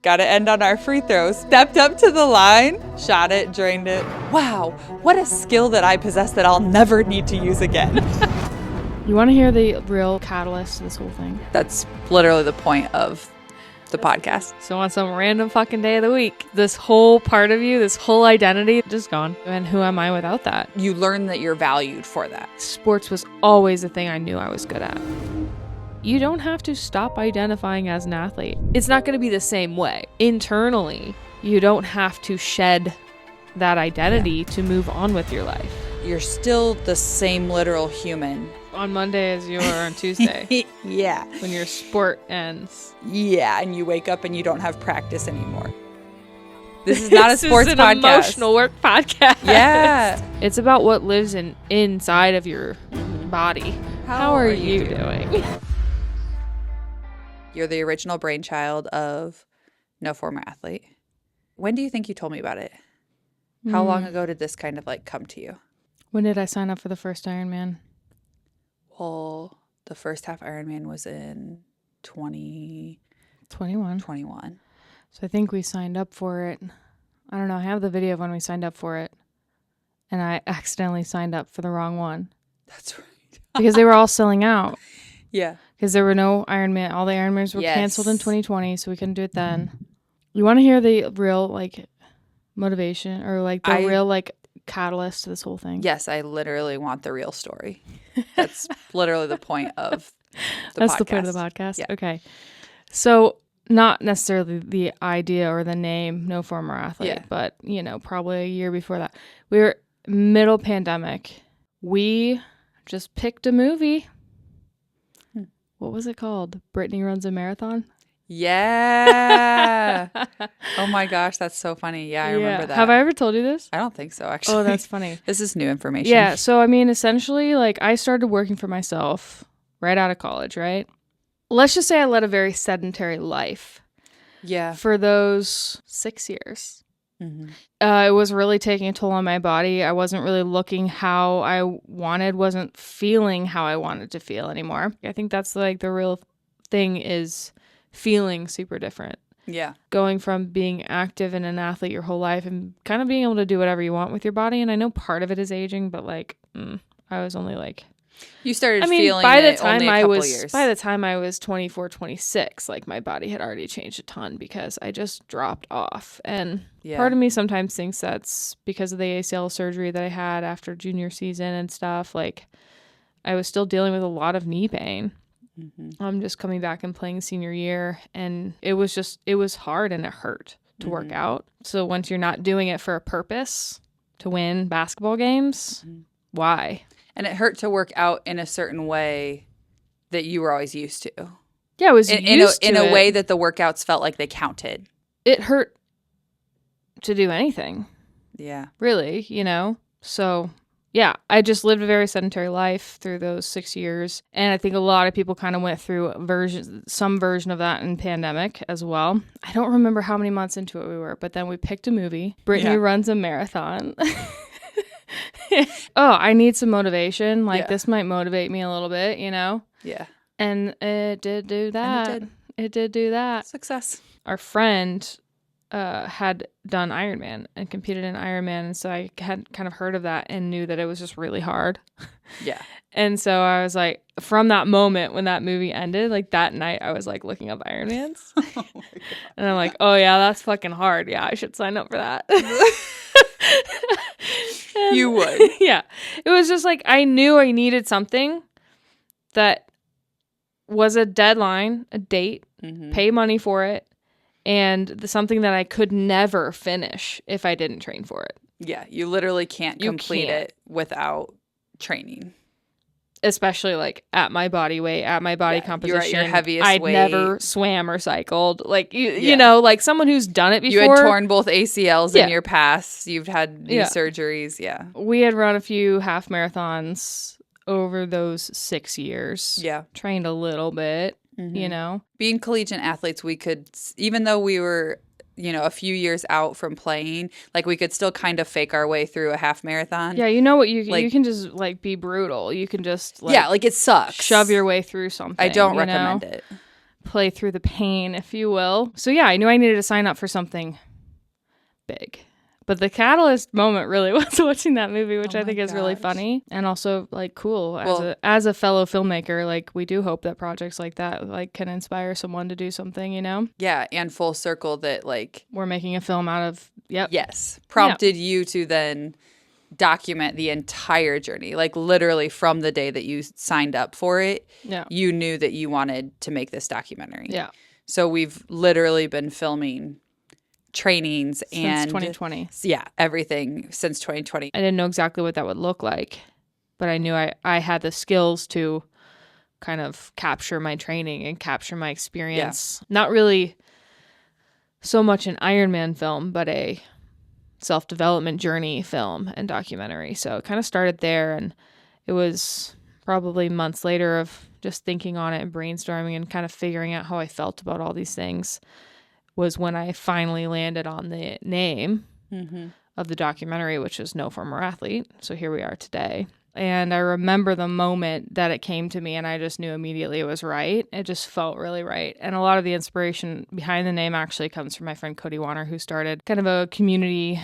Gotta end on our free throws. Stepped up to the line, shot it, drained it. Wow, what a skill that I possess that I'll never need to use again. You want to hear the real catalyst to this whole thing? That's literally the point of the podcast. So on some random fucking day of the week, this whole part of you, this whole identity, just gone. And who am I without that? You learn that you're valued for that. Sports was always the thing I knew I was good at. You don't have to stop identifying as an athlete. It's not going to be the same way. Internally, you don't have to shed that identity to move on with your life. You're still the same literal human. On Monday as you are on Tuesday. Yeah. When your sport ends. Yeah, and you wake up and you don't have practice anymore. This is not a sports podcast. This is an podcast. Emotional work podcast. Yeah. It's about what lives inside of your body. How are you doing? You're the original brainchild of no former athlete. When do you think you told me about it? How long ago did this kind of like come to you? When did I sign up for the first Ironman? Well, the first half Ironman was in 2021. So I think we signed up for it. I don't know. I have the video of when we signed up for it. And I accidentally signed up for the wrong one. That's right. Because they were all selling out. Yeah. Because there were no Ironman. All the Ironmans were canceled in 2020, so we couldn't do it then. You want to hear the real, like, motivation or, like, the real, like, catalyst to this whole thing? Yes, I literally want the real story. That's literally the point of the That's podcast. the point of the podcast? Yeah. Okay. So, not necessarily the idea or the name, no former athlete, but, you know, probably a year before that. We were middle pandemic. We just picked a movie. What was it called? Brittany Runs a Marathon? Yeah. Oh my gosh, that's so funny. Yeah, I remember that. Have I ever told you this? I don't think so, actually. Oh, that's funny. This is new information. Yeah, so I mean, essentially, like, I started working for myself right out of college, right? Let's just say I led a very sedentary life. Yeah. For those 6 years. Mm-hmm. It was really taking a toll on my body. I wasn't really looking how I wanted, wasn't feeling how I wanted to feel anymore. I think that's like the real thing is feeling super different. Yeah. Going from being active and an athlete your whole life and kind of being able to do whatever you want with your body. And I know part of it is aging, but like, I was only like... You started feeling by the it time only a couple years. By the time I was 24, 26, like my body had already changed a ton because I just dropped off. And part of me sometimes thinks that's because of the ACL surgery that I had after junior season and stuff. Like I was still dealing with a lot of knee pain. Mm-hmm. I'm just coming back and playing senior year, and it was hard and it hurt to work out. So once you're not doing it for a purpose to win basketball games, why? And it hurt to work out in a certain way that you were always used to. Yeah, I was used to in a way that the workouts felt like they counted. It hurt to do anything. Yeah. Really, you know? So, yeah, I just lived a very sedentary life through those 6 years. And I think a lot of people kind of went through some version of that in pandemic as well. I don't remember how many months into it we were, but then we picked a movie. Brittany Runs a Marathon. Oh, I need some motivation. Like, this might motivate me a little bit, you know? Yeah. And it did do that. It did do that. Success. Our friend had done Ironman and competed in Ironman. And so I had kind of heard of that and knew that it was just really hard. Yeah. And so I was like, from that moment when that movie ended, like that night, I was like looking up Ironmans. Oh my God. And I'm like, oh yeah, that's fucking hard. Yeah, I should sign up for that. You would. Yeah. It was just like, I knew I needed something that was a deadline, a date, pay money for it, and something that I could never finish if I didn't train for it. Yeah. You literally can't complete it without training. Especially like at my body weight, at my body composition. You're at your heaviest I'd weight. never swam or cycled. Like, you know, like someone who's done it before. You had torn both ACLs in your past. You've had knee surgeries. Yeah. We had run a few half marathons over those 6 years. Yeah. Trained a little bit, you know. Being collegiate athletes, we could, even though we were, you know, a few years out from playing, like we could still kind of fake our way through a half marathon. Yeah, you know what, you can just like be brutal. You can just like, like it sucks. Shove your way through something. I don't recommend it. play through the pain, if you will. So yeah, I knew I needed to sign up for something big. But the catalyst moment really was watching that movie, which I think is really funny and also like cool as a fellow filmmaker. Like we do hope that projects like that like can inspire someone to do something, you know? Yeah, and full circle that like we're making a film out of prompted you to then document the entire journey. Like literally from the day that you signed up for it, you knew that you wanted to make this documentary. Yeah. So we've literally been filming trainings since 2020. Yeah, everything since 2020. I didn't know exactly what that would look like, but I knew I had the skills to kind of capture my training and capture my experience. Not really so much an Ironman film, but a self-development journey film and documentary. So it kind of started there, and it was probably months later of just thinking on it and brainstorming and kind of figuring out how I felt about all these things was when I finally landed on the name of the documentary, which is No Former Athlete. So here we are today. And I remember the moment that it came to me, and I just knew immediately it was right. It just felt really right. And a lot of the inspiration behind the name actually comes from my friend Cody Warner, who started kind of a community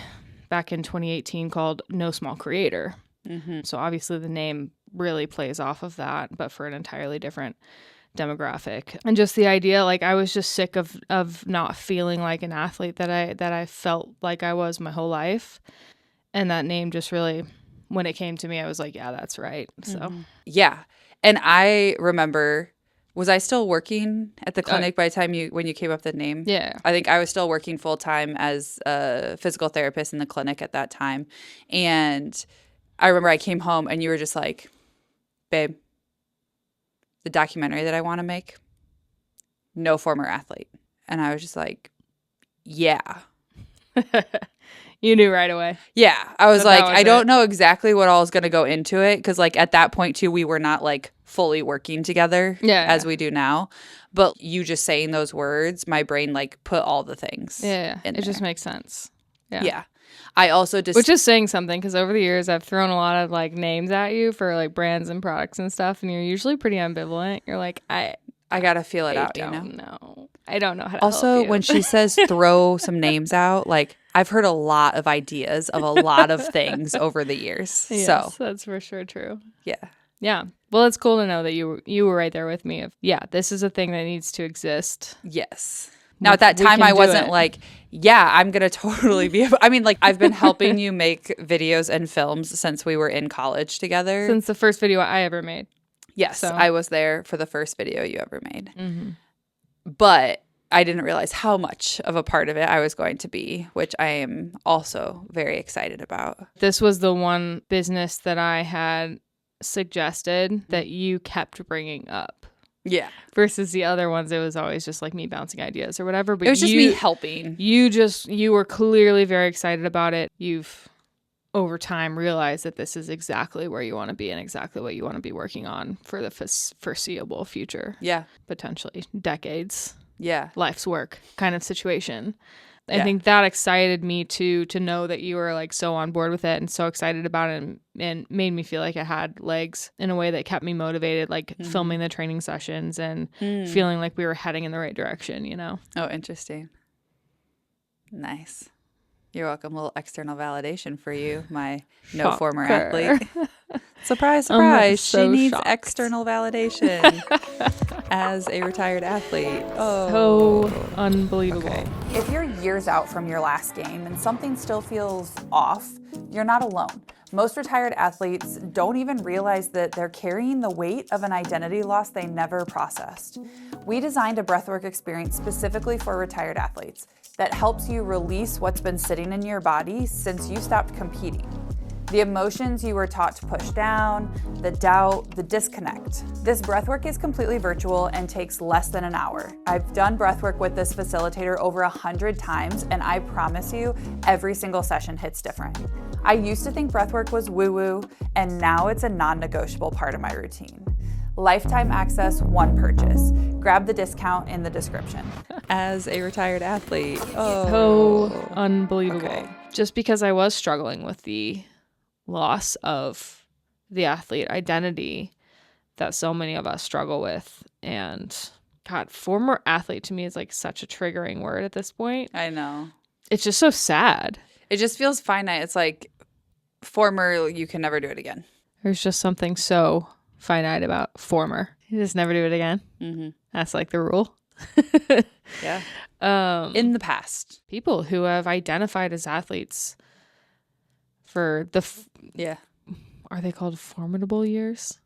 back in 2018 called No Small Creator. So obviously the name really plays off of that, but for an entirely different demographic. And just the idea, like I was just sick of not feeling like an athlete that I felt like I was my whole life. And that name just really, when it came to me, I was like, yeah, that's right. So yeah. And I remember, was I still working at the clinic by the time when you came up with the name? Yeah. I think I was still working full time as a physical therapist in the clinic at that time. And I remember I came home and you were just like, babe, the documentary that I want to make, No Former Athlete. And I was just like, yeah. You knew right away. Yeah. I was like, I don't know exactly what all is going to go into it. Because like at that point too, we were not like fully working together as we do now. But you just saying those words, my brain like put all the things. Yeah. It just makes sense. Yeah. I also just... Which is saying something, because over the years I've thrown a lot of like names at you for like brands and products and stuff, and you're usually pretty ambivalent. You're like, I gotta feel it out, you know? I don't know how to also, help you. When she says throw some names out, like I've heard a lot of ideas of a lot of things over the years. Yes, so that's for sure true. Yeah. Yeah. Well, it's cool to know that you were right there with me. This is a thing that needs to exist. Yes. Now, at that time, I wasn't like, yeah, I'm going to totally be... I mean, like, I've been helping you make videos and films since we were in college together. Since the first video I ever made. Yes, so. I was there for the first video you ever made. But I didn't realize how much of a part of it I was going to be, which I am also very excited about. This was the one business that I had suggested that you kept bringing up. Yeah. Versus the other ones, it was always just like me bouncing ideas or whatever. But it was just me helping. You were clearly very excited about it. You've over time realized that this is exactly where you want to be and exactly what you want to be working on for the foreseeable future. Yeah. Potentially decades. Yeah. Life's work kind of situation. I think that excited me to know that you were like so on board with it and so excited about it and made me feel like it had legs in a way that kept me motivated, like filming the training sessions and feeling like we were heading in the right direction, you know? Oh, interesting. Nice. You're welcome. A little external validation for you, my no former athlete. Surprise, surprise. So she needs shocked. External validation as a retired athlete. Oh, so unbelievable. Okay. If you're years out from your last game and something still feels off, you're not alone. Most retired athletes don't even realize that they're carrying the weight of an identity loss they never processed. We designed a breathwork experience specifically for retired athletes that helps you release what's been sitting in your body since you stopped competing. The emotions you were taught to push down, the doubt, the disconnect. This breathwork is completely virtual and takes less than an hour. I've done breathwork with this facilitator over 100 times, and I promise you, every single session hits different. I used to think breathwork was woo-woo, and now it's a non-negotiable part of my routine. Lifetime access, one purchase. Grab the discount in the description. As a retired athlete. So unbelievable. Okay. Just because I was struggling with the loss of the athlete identity that so many of us struggle with, and God, former athlete to me is like such a triggering word at this point. I know. It's just so sad. It just feels finite. It's like former, you can never do it again. There's just something so finite about former. You just never do it again. Mm-hmm. That's like the rule. Yeah. In the past. People who have identified as athletes for the... yeah. Are they called formidable years?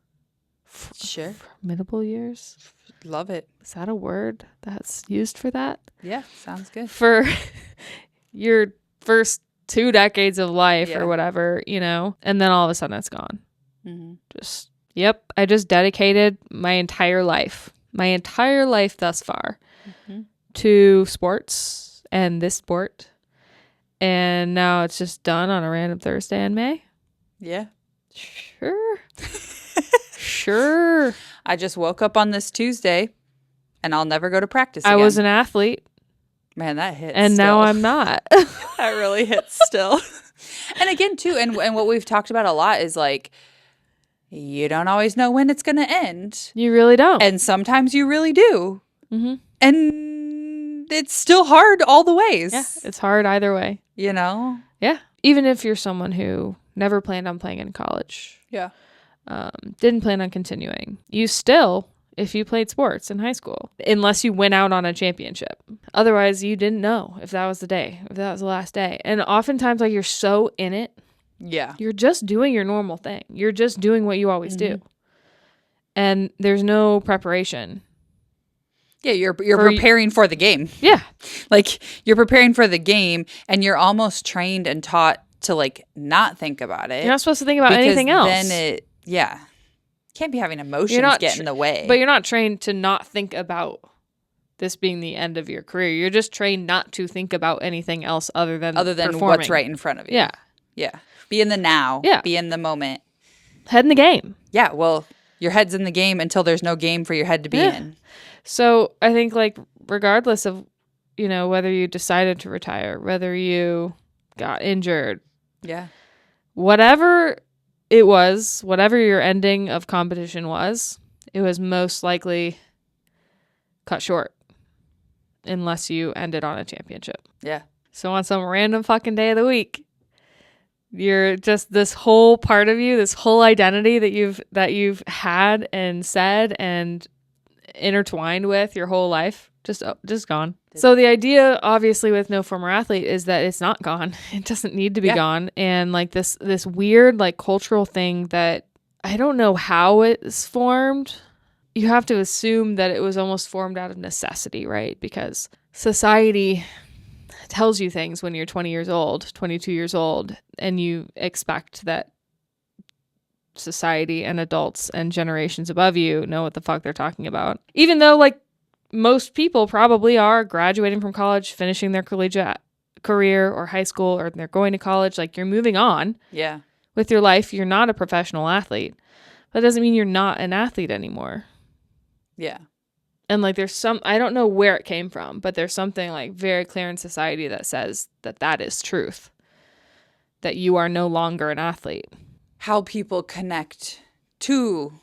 Sure. Formidable years? Love it. Is that a word that's used for that? Yeah, sounds good. For your first 2 decades of life or whatever, you know, and then all of a sudden it's gone. Mm-hmm. I just dedicated my entire life thus far to sports and this sport. And now it's just done on a random Thursday in May. Yeah. Sure. Sure. I just woke up on this Tuesday and I'll never go to practice again. I was an athlete. Man, that hits. And still. now I'm not. That really hits still. And again, too, and what we've talked about a lot is like, you don't always know when it's going to end. You really don't. And sometimes you really do. Mm-hmm. And it's still hard all the ways. Yeah, it's hard either way. You know? Yeah. Even if you're someone who never planned on playing in college. Yeah. Didn't plan on continuing. You still, if you played sports in high school, unless you went out on a championship. Otherwise, you didn't know if that was the day, if that was the last day. And oftentimes, like, you're so in it. Yeah. You're just doing your normal thing. You're just doing what you always do. And there's no preparation. Yeah, you're preparing for the game. Yeah. Like, you're preparing for the game, and you're almost trained and taught to, like, not think about it. You're not supposed to think about anything else. Then can't be having emotions get in the way. But you're not trained to not think about this being the end of your career. You're just trained not to think about anything else other than performing. What's right in front of you. Yeah. Yeah. Be in the now. Yeah. Be in the moment. Head in the game. Yeah. Well, your head's in the game until there's no game for your head to be in. So I think, like, regardless of, you know, whether you decided to retire, whether you got injured. Yeah. Whatever it was, whatever your ending of competition was, it was most likely cut short unless you ended on a championship. Yeah. So on some random fucking day of the week, you're just this whole part of you, this whole identity that you've had and said and intertwined with your whole life, just gone. So the idea, obviously, with no former athlete is that it's not gone. It doesn't need to be gone. And like this weird, like, cultural thing that I don't know how it's formed. You have to assume that it was almost formed out of necessity, right? Because society tells you things when you're 20 years old, 22 years old, and you expect that society and adults and generations above you know what the fuck they're talking about. Even though, like, most people probably are graduating from college, finishing their collegiate career or high school, or they're going to college. Like, you're moving on with your life. You're not a professional athlete. That doesn't mean you're not an athlete anymore. Yeah. And, like, there's I don't know where it came from, but there's something, like, very clear in society that says that is truth. That you are no longer an athlete. How people connect to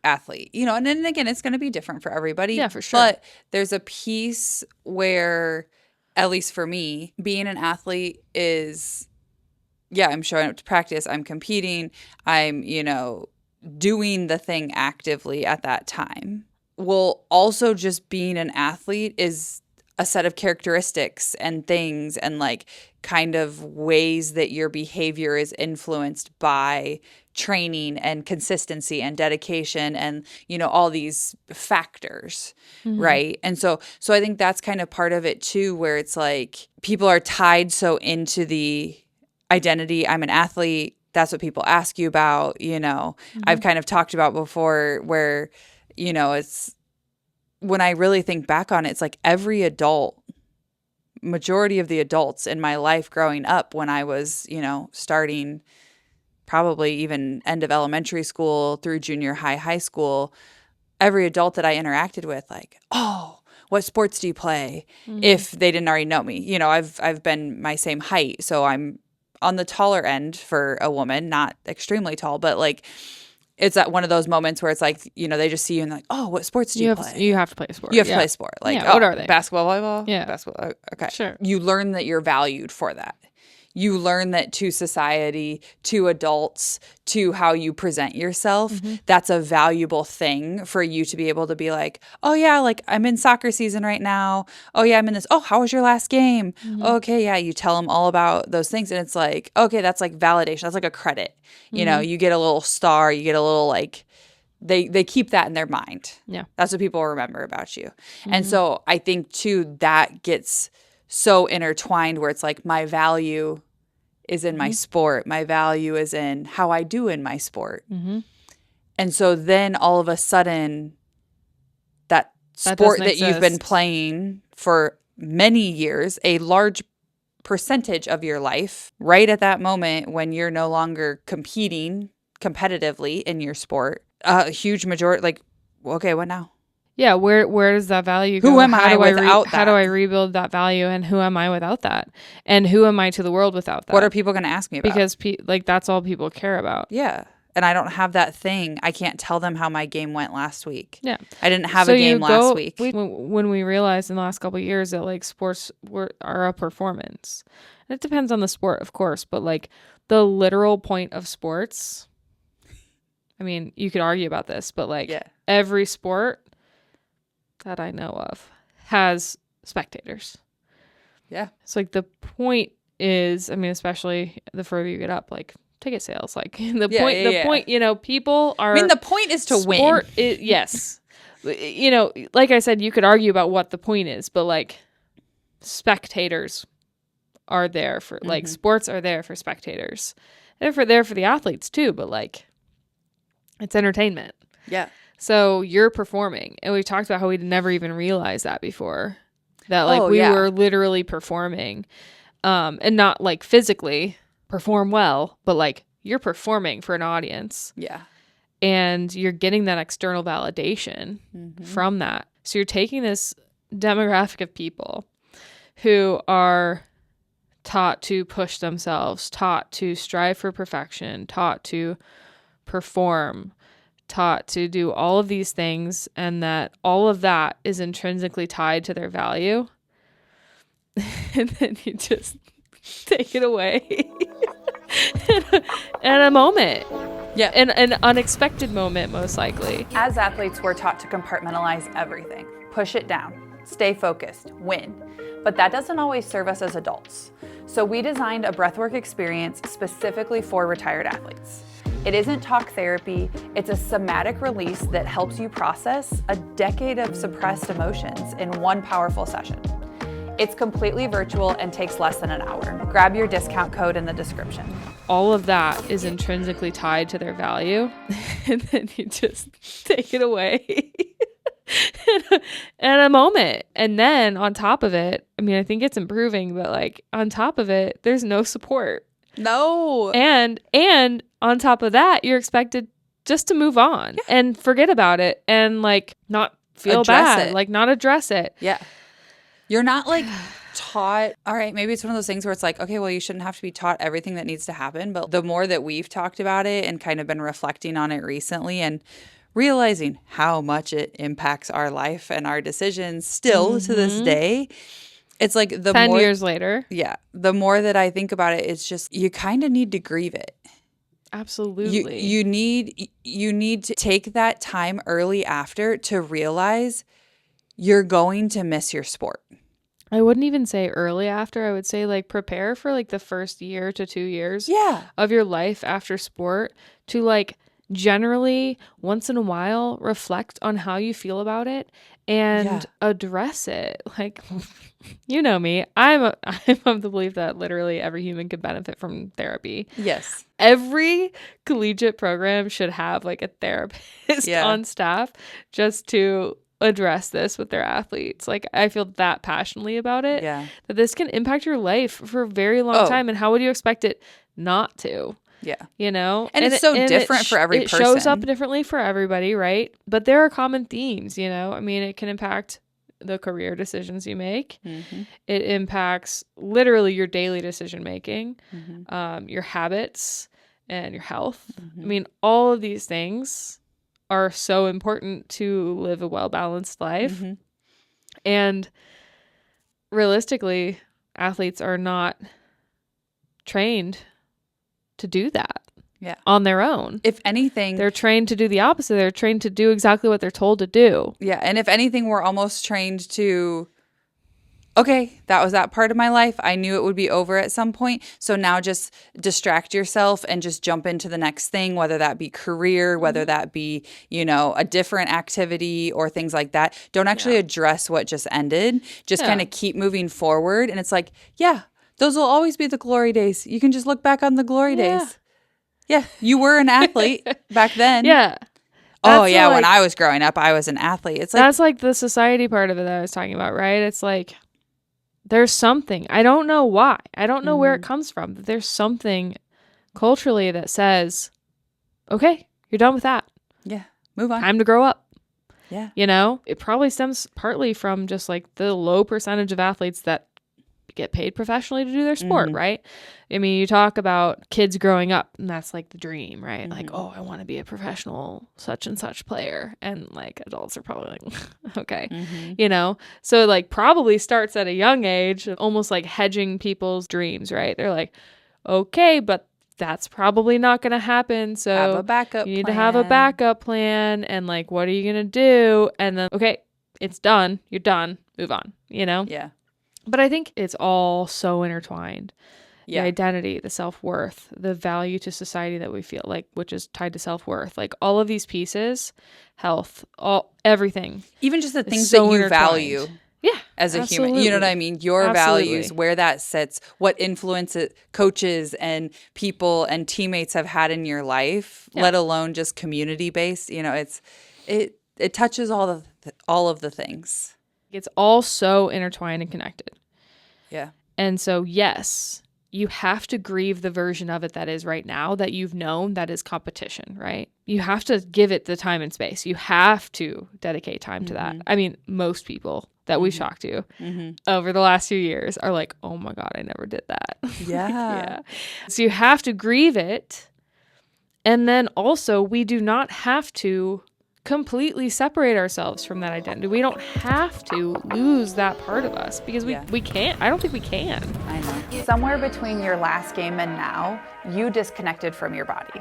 athlete, you know, and then again, it's going to be different for everybody. Yeah, for sure. But there's a piece where, at least for me, being an athlete is, I'm showing up to practice, I'm competing, I'm, you know, doing the thing actively at that time. Well, also just being an athlete is a set of characteristics and things and, like, kind of ways that your behavior is influenced by training and consistency and dedication and, you know, all these factors, right? And so I think that's kind of part of it too, where it's like people are tied so into the identity, I'm an athlete, that's what people ask you about, you know. I've kind of talked about before where, you know, it's when I really think back on it, it's like every adult, majority of the adults in my life growing up when I was, you know, starting probably even end of elementary school through junior high school, every adult that I interacted with, like, oh, what sports do you play? If they didn't already know me, you know, I've been my same height. So I'm on the taller end for a woman, not extremely tall, but like it's at one of those moments where it's like, you know, they just see you and they're like, oh, what sports do you play? You have to play a sport. You have to play a sport. Like, what are they? Basketball, volleyball? Yeah. Basketball. Okay. Sure. You learn that you're valued for that. You learn that to society, to adults, to how you present yourself, that's a valuable thing for you to be able to be like, oh, yeah, like I'm in soccer season right now. Oh, yeah, I'm in this. Oh, how was your last game? Okay, yeah, you tell them all about those things. And it's like, okay, that's like validation. That's like a credit. You know, you get a little star, you get a little like, they keep that in their mind. Yeah. That's what people remember about you. And so I think, too, that gets so intertwined where it's like my value is in my sport. My value is in how I do in my sport. And so then all of a sudden that sport that you've been playing for many years, a large percentage of your life, right at that moment when you're no longer competing competitively in your sport, a huge majority, like, okay, what now? Yeah, where does that value go? Who am I without that? How do I rebuild that value, and who am I without that? And who am I to the world without that? What are people going to ask me about? Because like that's all people care about. Yeah. And I don't have that thing. I can't tell them how my game went last week. Yeah. I didn't have a game last week. When we realized in the last couple of years that like sports are a performance. And it depends on the sport, of course, but like the literal point of sports, I mean, you could argue about this, but like every sport that I know of has spectators. Yeah. It's like the point is, I mean, especially the further you get up, like ticket sales, like the point, you know, people are. I mean, the point is to win. Yes. You know, like I said, you could argue about what the point is, but like spectators are there for like sports are there for spectators. They're there for the athletes too, but like it's entertainment. Yeah. So you're performing. And we've talked about how we'd never even realized that before. That like we were literally performing. And not like physically perform well, but like you're performing for an audience. Yeah. And you're getting that external validation from that. So you're taking this demographic of people who are taught to push themselves, taught to strive for perfection, taught to perform, taught to do all of these things, and that all of that is intrinsically tied to their value. And then you just take it away at a moment. Yeah. An unexpected moment, most likely. As athletes, we're taught to compartmentalize everything, push it down, stay focused, win. But that doesn't always serve us as adults. So we designed a breathwork experience specifically for retired athletes. It isn't talk therapy, it's a somatic release that helps you process a decade of suppressed emotions in one powerful session. It's completely virtual and takes less than an hour. Grab your discount code in the description. All of that is intrinsically tied to their value, and then you just take it away in a moment. And then on top of it, I mean, I think it's improving, but like on top of it, there's no support. No. And on top of that, you're expected just to move on and forget about it and like not feel bad, like not address it. Yeah. You're not like taught, all right, maybe it's one of those things where it's like, okay, well, you shouldn't have to be taught everything that needs to happen. But the more that we've talked about it and kind of been reflecting on it recently and realizing how much it impacts our life and our decisions still to this day, it's like the 10 more, years later. Yeah. The more that I think about it, it's just you kind of need to grieve it. Absolutely. You need to take that time early after to realize you're going to miss your sport. I wouldn't even say early after. I would say like prepare for like the first year to 2 years of your life after sport to like generally once in a while reflect on how you feel about it and address it. Like, you know me, I'm of the belief that literally every human could benefit from therapy. Yes. Every collegiate program should have like a therapist on staff just to address this with their athletes. Like, I feel that passionately about it. Yeah. That this can impact your life for a very long time. And how would you expect it not to? Yeah. You know? And it's so different for every person. It shows up differently for everybody, right? But there are common themes, you know? I mean, it can impact the career decisions you make. It impacts literally your daily decision making, your habits, and your health. I mean, all of these things are so important to live a well-balanced life. And realistically, athletes are not trained to do that on their own. If anything, they're trained to do the opposite. They're trained to do exactly what they're told to do. Yeah. And if anything, we're almost trained to, okay, that was that part of my life. I knew it would be over at some point. So now just distract yourself and just jump into the next thing, whether that be career, whether that be, you know, a different activity or things like that. Don't actually address what just ended. Just kind of keep moving forward. And it's like, yeah, those will always be the glory days. You can just look back on the glory days. Yeah, you were an athlete back then. Yeah. Oh, yeah, like, when I was growing up, I was an athlete. It's like that's like the society part of it that I was talking about, right? It's like there's something. I don't know why. I don't know where it comes from. But there's something culturally that says, okay, you're done with that. Yeah, move on. Time to grow up. Yeah. You know, it probably stems partly from just like the low percentage of athletes that get paid professionally to do their sport, right? I mean, you talk about kids growing up and that's like the dream, right? Like, oh, I want to be a professional such and such player. And like adults are probably like, okay, you know? So like probably starts at a young age, almost like hedging people's dreams, right? They're like, okay, but that's probably not going to happen. So have a backup you need plan. To have a backup plan. And like, what are you going to do? And then, okay, it's done. You're done. Move on, you know? Yeah. But I think it's all so intertwined. Yeah. The identity, the self-worth, the value to society that we feel like, which is tied to self-worth. Like all of these pieces, health, everything. Even just the things that you value. Yeah. As a human. You know what I mean? Your values, where that sits, what influence coaches and people and teammates have had in your life, let alone just community-based. You know, it touches all of the things. It's all so intertwined and connected. Yeah. And so, yes, you have to grieve the version of it that is right now that you've known that is competition, right? You have to give it the time and space. You have to dedicate time to that. I mean, most people that we've talked to over the last few years are like, oh my God, I never did that. Yeah. So you have to grieve it. And then also, we do not have to completely separate ourselves from that identity. We don't have to lose that part of us because we can't. I don't think we can. I know. Somewhere between your last game and now, you disconnected from your body.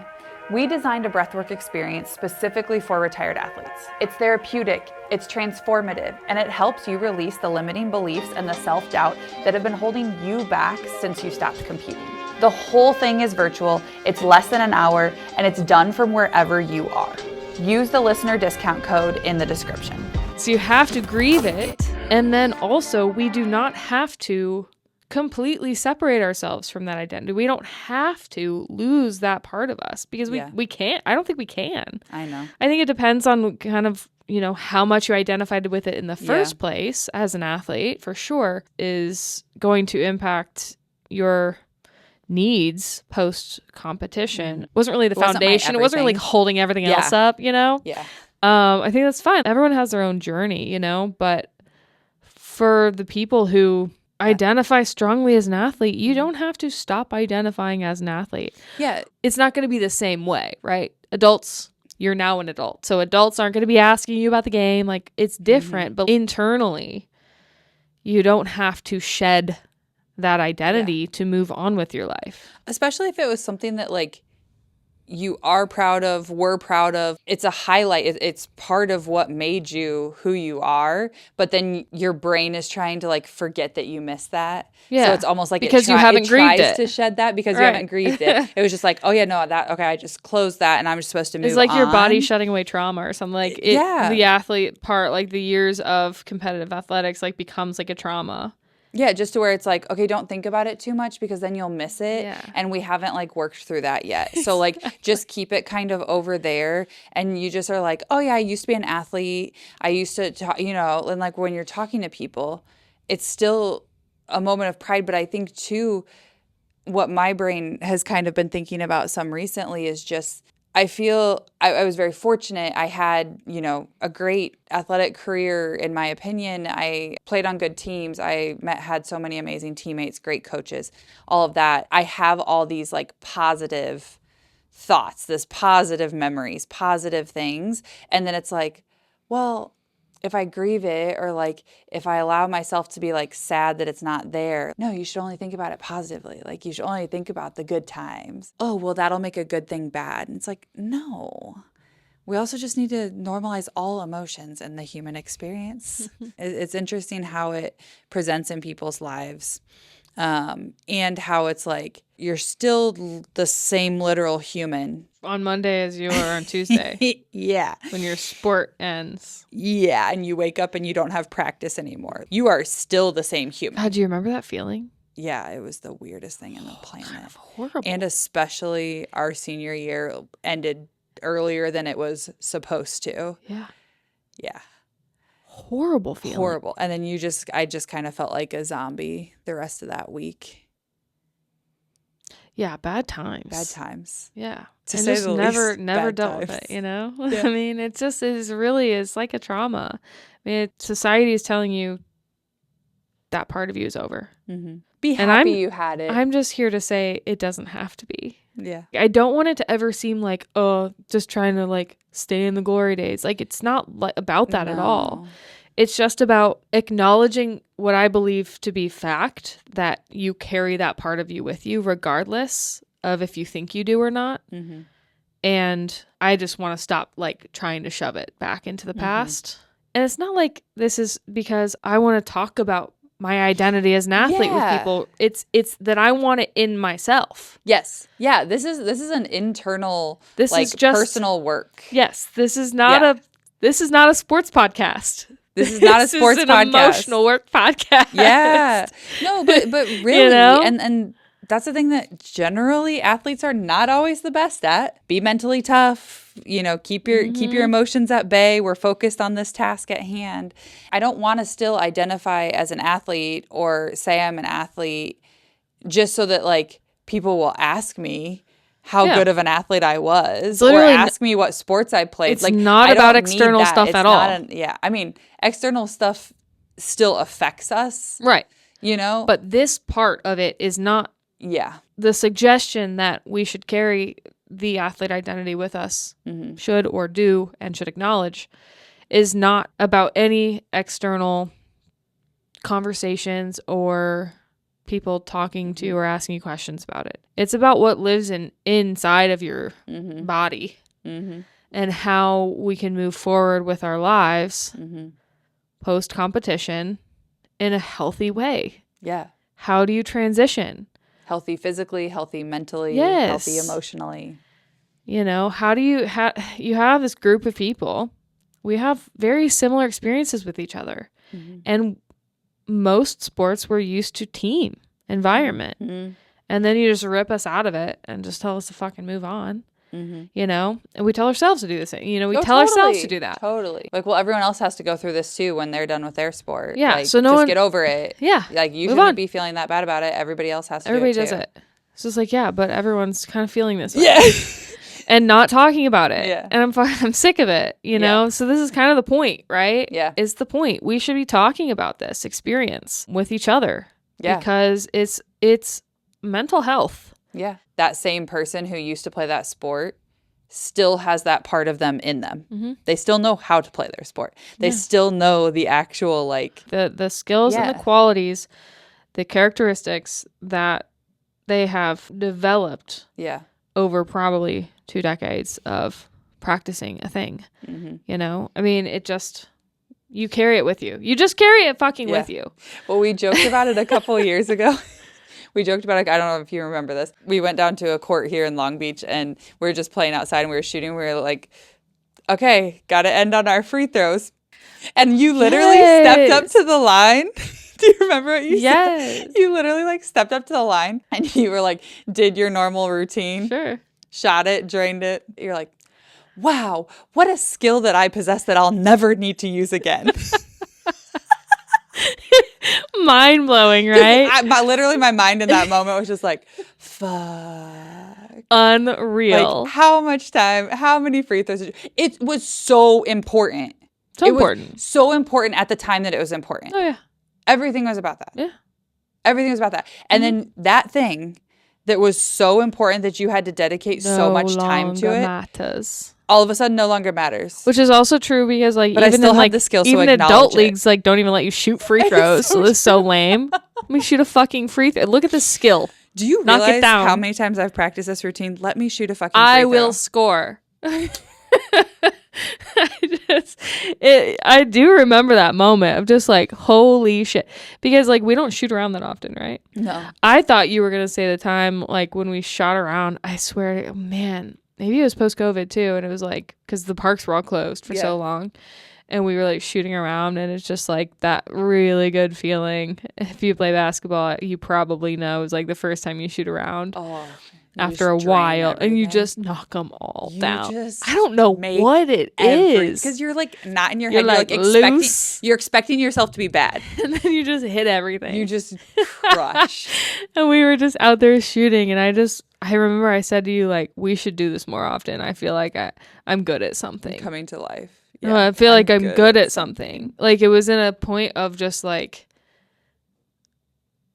We designed a breathwork experience specifically for retired athletes. It's therapeutic, it's transformative, and it helps you release the limiting beliefs and the self-doubt that have been holding you back since you stopped competing. The whole thing is virtual, it's less than an hour, and it's done from wherever you are. Use the listener discount code in the description. So you have to grieve it. And then also, we do not have to completely separate ourselves from that identity. We don't have to lose that part of us because we can't. I don't think we can. I know. I think it depends on kind of, you know, how much you identified with it in the first place as an athlete, for sure, is going to impact your needs post competition. Wasn't really the foundation. It wasn't really holding everything else up, you know? Yeah. I think that's fine. Everyone has their own journey, you know, but for the people who identify strongly as an athlete, you don't have to stop identifying as an athlete. Yeah. It's not going to be the same way, right? Adults, you're now an adult. So adults aren't going to be asking you about the game. Like it's different, but internally, you don't have to shed that identity to move on with your life. Especially if it was something that like you are proud of, we're proud of. It's a highlight. It's part of what made you who you are. But then your brain is trying to like forget that you missed that. Yeah. So it's almost like because you haven't grieved it. To shed that because you haven't grieved it. It was just like, oh yeah, no, I just closed that and I'm just supposed to move on. It's like your body shutting away trauma or something. Like the athlete part, like the years of competitive athletics, like becomes like a trauma. Yeah, just to where it's like, okay, don't think about it too much because then you'll miss it. Yeah. And we haven't like worked through that yet. So like just keep it kind of over there. And you just are like, oh yeah, I used to be an athlete. I used to talk, you know, and like when you're talking to people, it's still a moment of pride. But I think too, what my brain has kind of been thinking about some recently is just, I feel I was very fortunate. I had, you know, a great athletic career, in my opinion. I played on good teams. I had so many amazing teammates, great coaches, all of that. I have all these like positive thoughts, this positive memories, positive things. And then it's like, well, if I grieve it, or like if I allow myself to be like sad that it's not there, no, you should only think about it positively. Like you should only think about the good times. Oh, well, that'll make a good thing bad. And it's like, no. We also just need to normalize all emotions in the human experience. It's interesting how it presents in people's lives, and how it's like you're still the same literal human on Monday as you are on Tuesday. Yeah. When your sport ends. Yeah, and you wake up and you don't have practice anymore. You are still the same human. God, do you remember that feeling? Yeah, it was the weirdest thing in the planet. Kind of horrible. And especially our senior year ended earlier than it was supposed to. Yeah. Yeah. Horrible feeling. Horrible. And then I just kind of felt like a zombie the rest of that week. Yeah, bad times. Bad times. Yeah. To and say just the never least, dealt times. with it, you know? Yeah. I mean, it just is like a trauma. I mean, society is telling you that part of you is over. Mm-hmm. Be happy you had it. I'm just here to say it doesn't have to be. Yeah. I don't want it to ever seem like, oh, just trying to like stay in the glory days. Like it's not like about that at all. It's just about acknowledging what I believe to be fact, that you carry that part of you with you regardless of if you think you do or not. Mm-hmm. And I just want to stop like trying to shove it back into the past. And it's not like this is because I want to talk about my identity as an athlete with people. It's that I want it in myself. Yes. Yeah. This is an internal, this like is just personal work. Yes. This is not a sports podcast. This is not a sports podcast. podcast. An emotional work podcast. Yeah. No, but really, you know? and that's the thing that generally athletes are not always the best at. Be mentally tough, keep your emotions at bay. We're focused on this task at hand. I don't want to still identify as an athlete or say I'm an athlete just so that like people will ask me how good of an athlete I was, or ask me what sports I played. It's like not about external stuff at all. I mean, external stuff still affects us. Right. But this part of it is not the suggestion that we should carry the athlete identity with us, should or do and should acknowledge, is not about any external conversations or people talking to you or asking you questions about it. It's about what lives inside of your body and how we can move forward with our lives post-competition in a healthy way. Yeah. How do you transition? Healthy physically, healthy mentally, yes. healthy emotionally. How do you have this group of people. We have very similar experiences with each other. And most sports we're used to team environment. And then you just rip us out of it and just tell us to fucking move on. And we tell ourselves to do the same. We tell ourselves to do that. Totally. Like, well, everyone else has to go through this too when they're done with their sport. Yeah. Like, so get over it. Yeah. Like, you shouldn't be feeling that bad about it. Everybody else has to do it too. Everybody does it. So it's like, yeah, but everyone's kind of feeling this way. Yeah. And not talking about it. Yeah. And I'm sick of it, know? So this is kind of the point, right? Yeah. It's the point. We should be talking about this experience with each other. Yeah. Because it's mental health. Yeah. That same person who used to play that sport still has that part of them in them. They still know how to play their sport. They still know the actual, like... The skills and the qualities, the characteristics that they have developed over probably 2 decades of practicing a thing. I mean, it just... You carry it with you. You just carry it fucking with you. Well, we joked about it a couple of years ago. We joked about it. I don't know if you remember this. We went down to a court here in Long Beach and we were just playing outside and we were shooting. We were like, okay, got to end on our free throws. And you literally stepped up to the line. Do you remember what you said? You literally like stepped up to the line and you were like, did your normal routine. Sure. Shot it, drained it. You're like, wow, what a skill that I possess that I'll never need to use again. Mind blowing, right? Literally, my mind in that moment was just like, fuck. Unreal. Like, how much time, how many free throws did you... It was so important. So important at the time that it was important. Oh, yeah. Everything was about that. Yeah. Everything was about that. And then that thing that was so important that you had to dedicate so much time to it matters. All of a sudden no longer matters. Which is also true because like but even I still in have like the skills even to adult it. leagues like don't even let you shoot free throws. So it's so lame. Let me shoot a fucking free throw. Look at the skill. Do you realize how many times I've practiced this routine? Let me shoot a fucking free throw. I will score. I do remember that moment of just like, holy shit. Because like we don't shoot around that often, right? No. I thought you were going to say the time like when we shot around, I swear, man, maybe it was post-COVID too. And it was like, because the parks were all closed for so long. And we were like shooting around, and it's just like that really good feeling. If you play basketball, you probably know it's like the first time you shoot around. Oh. After a while, everything. And you just knock them all down. I don't know what it is because you're like not in your you're head. Like you're like you're expecting yourself to be bad, and then you just hit everything. You just crush. And we were just out there shooting, and I remember I said to you like, we should do this more often. I feel like I'm good at something. Coming to life. Yeah, no, I feel like I'm good at something. Like it was in a point of just like.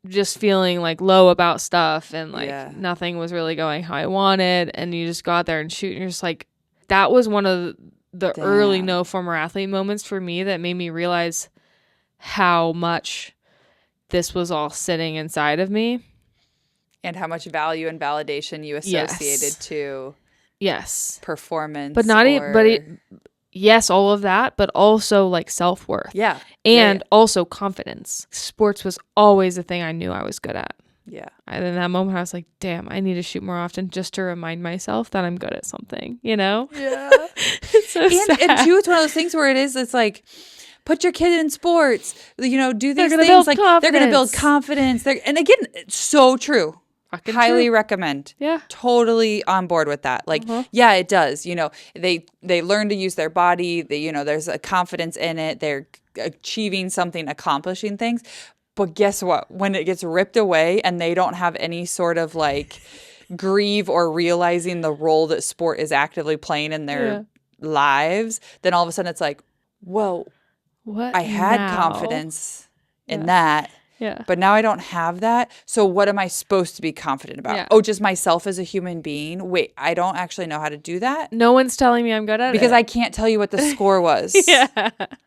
Just feeling like low about stuff and like nothing was really going how I wanted, and you just go out there and shoot, and you're just like, that was one of the early no former athlete moments for me that made me realize how much this was all sitting inside of me and how much value and validation you associated to performance, but not even yes, all of that, but also like self-worth. Yeah. And also confidence. Sports was always the thing I knew I was good at. Yeah. And in that moment, I was like, damn, I need to shoot more often just to remind myself that I'm good at something, you know? Yeah. It's so sad. And too, it's one of those things where it's like, put your kid in sports, you know, do these things. Like they're going to build confidence. And again, it's so true. Highly recommend. Yeah. Totally on board with that. Like, yeah, it does. You know, they learn to use their body. You know, there's a confidence in it. They're achieving something, accomplishing things. But guess what? When it gets ripped away and they don't have any sort of like grieve or realizing the role that sport is actively playing in their lives, then all of a sudden it's like, whoa, what? I had confidence in that. Yeah. But now I don't have that. So what am I supposed to be confident about? Oh, just myself as a human being? Wait, I don't actually know how to do that? No one's telling me I'm good at it. Because I can't tell you what the score was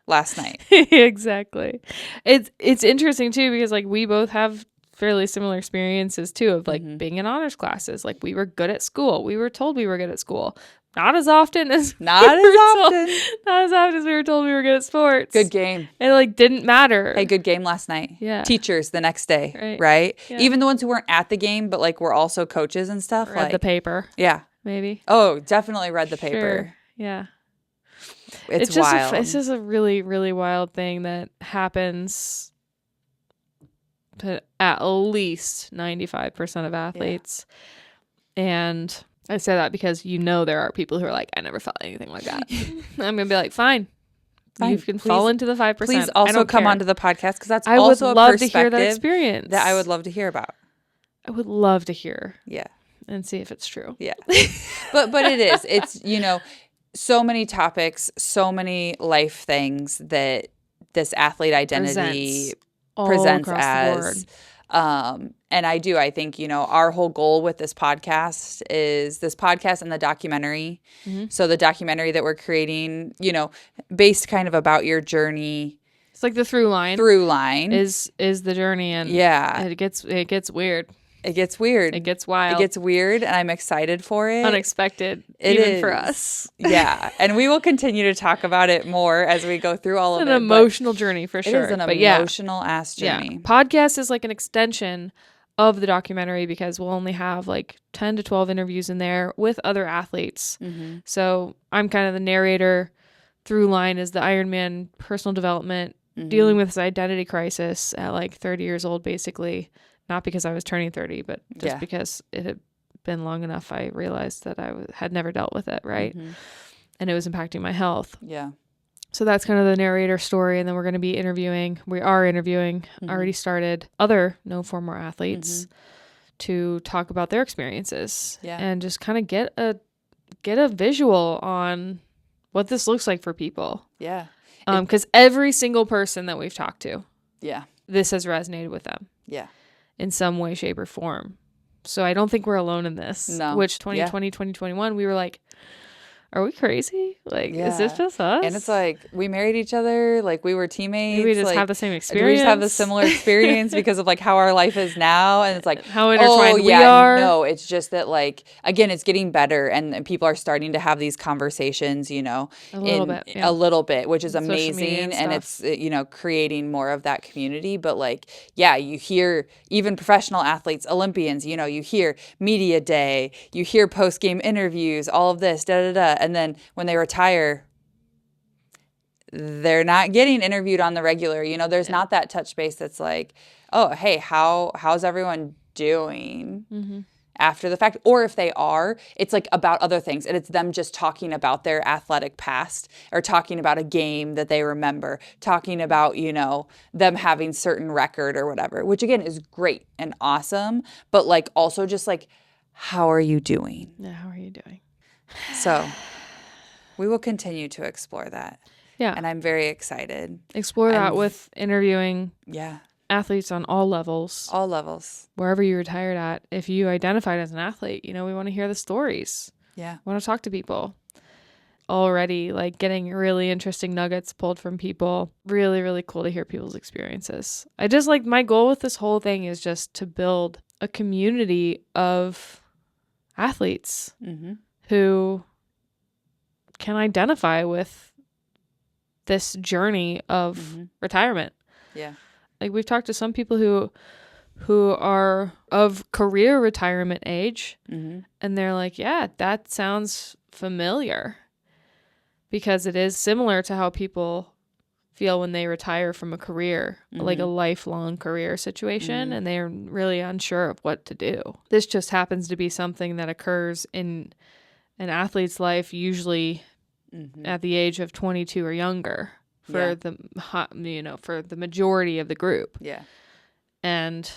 last night. Exactly. It's interesting too because like we both have fairly similar experiences too of like being in honors classes. Like we were good at school. We were told we were good at school. Not as often as we were told we were good at sports. Good game. It like didn't matter. Hey, good game last night. Yeah. Teachers the next day, right? Yeah. Even the ones who weren't at the game, but like were also coaches and stuff. Read the paper. Yeah. Maybe. Oh, definitely read the paper. Sure. Yeah. It's wild. It's just a really, really wild thing that happens to at least 95% of athletes. Yeah. And I say that because you know there are people who are like, I never felt anything like that. I'm going to be like, fine. You can fall into the 5%. Please also come onto the podcast because that's I also would love a to hear that perspective experience. that I would love to hear about. I would love to hear. Yeah. And see if it's true. Yeah. But it is. It's, you know, so many topics, so many life things that this athlete identity presents as. And I think, you know, our whole goal with this podcast and the documentary. Mm-hmm. So the documentary that we're creating, you know, based kind of about your journey. It's like the through line is the journey. And it gets weird. It gets weird. It gets wild. It gets weird, and I'm excited for it. Unexpected, even for us. Yeah, and we will continue to talk about it more as we go through all of it. It's an emotional journey for sure. It is an emotional-ass journey. Yeah. Podcast is like an extension of the documentary because we'll only have like 10 to 12 interviews in there with other athletes. Mm-hmm. So I'm kind of the narrator. Through line is the Ironman personal development, dealing with this identity crisis at like 30 years old, basically. Not because I was turning 30, but just because it had been long enough, I realized that I had never dealt with it, right? Mm-hmm. And it was impacting my health. Yeah. So that's kind of the narrator story. And then we're going to be already started other no former athletes to talk about their experiences and just kind of get a visual on what this looks like for people. Yeah. Because every single person that we've talked to, this has resonated with them. Yeah. In some way, shape, or form. So I don't think we're alone in this. No. Which 2020, 2021, we were like, are we crazy? Like, is this just us? And it's like, we married each other. Like, we were teammates. Maybe we just like, have the same experience. We just have the similar experience because of like how our life is now. And it's like, how intertwined we are. No, it's just that like, again, it's getting better and people are starting to have these conversations, you know, a little bit, which is amazing. And it's, you know, creating more of that community. But like, yeah, you hear even professional athletes, Olympians, you know, you hear media day, you hear post-game interviews, all of this, And then when they retire, they're not getting interviewed on the regular. You know, there's not that touch base that's like, oh, hey, how's everyone doing after the fact? Or if they are, it's like about other things. And it's them just talking about their athletic past or talking about a game that they remember, talking about, you know, them having certain record or whatever, which again is great and awesome. But like also just like, how are you doing? Yeah, how are you doing? So we will continue to explore that. Yeah. And I'm very excited. Explore that with interviewing athletes on all levels. All levels. Wherever you retired at. If you identified as an athlete, you know, we want to hear the stories. Yeah. We want to talk to people. Already, like, getting really interesting nuggets pulled from people. Really, really cool to hear people's experiences. I just, like, my goal with this whole thing is just to build a community of athletes who can identify with this journey of retirement. Yeah. Like, we've talked to some people who are of career retirement age, and they're like, yeah, that sounds familiar, because it is similar to how people feel when they retire from a career, like a lifelong career situation, and they're really unsure of what to do. This just happens to be something that occurs in an athlete's life, usually at the age of 22 or younger for for the majority of the group. Yeah. And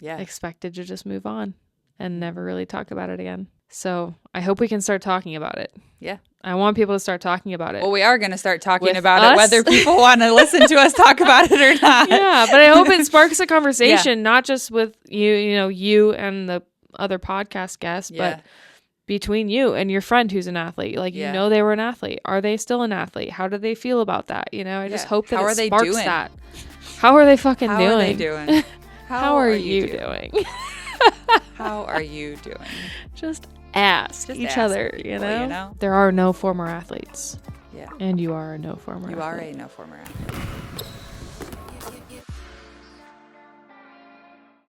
expected to just move on and never really talk about it again. So I hope we can start talking about it. Yeah. I want people to start talking about it. Well, we are going to start talking about it, whether people want to listen to us talk about it or not. Yeah, but I hope it sparks a conversation, not just with you and the other podcast guests, but between you and your friend who's an athlete. Like, you know, they were an athlete. Are they still an athlete? How do they feel about that? You know, I just hope that it sparks that. How are they fucking doing? How are they doing? How are you doing? How are you doing? Just ask each other, people, you know? There are no former athletes. Yeah. And you are a no former athlete. You are a no former athlete.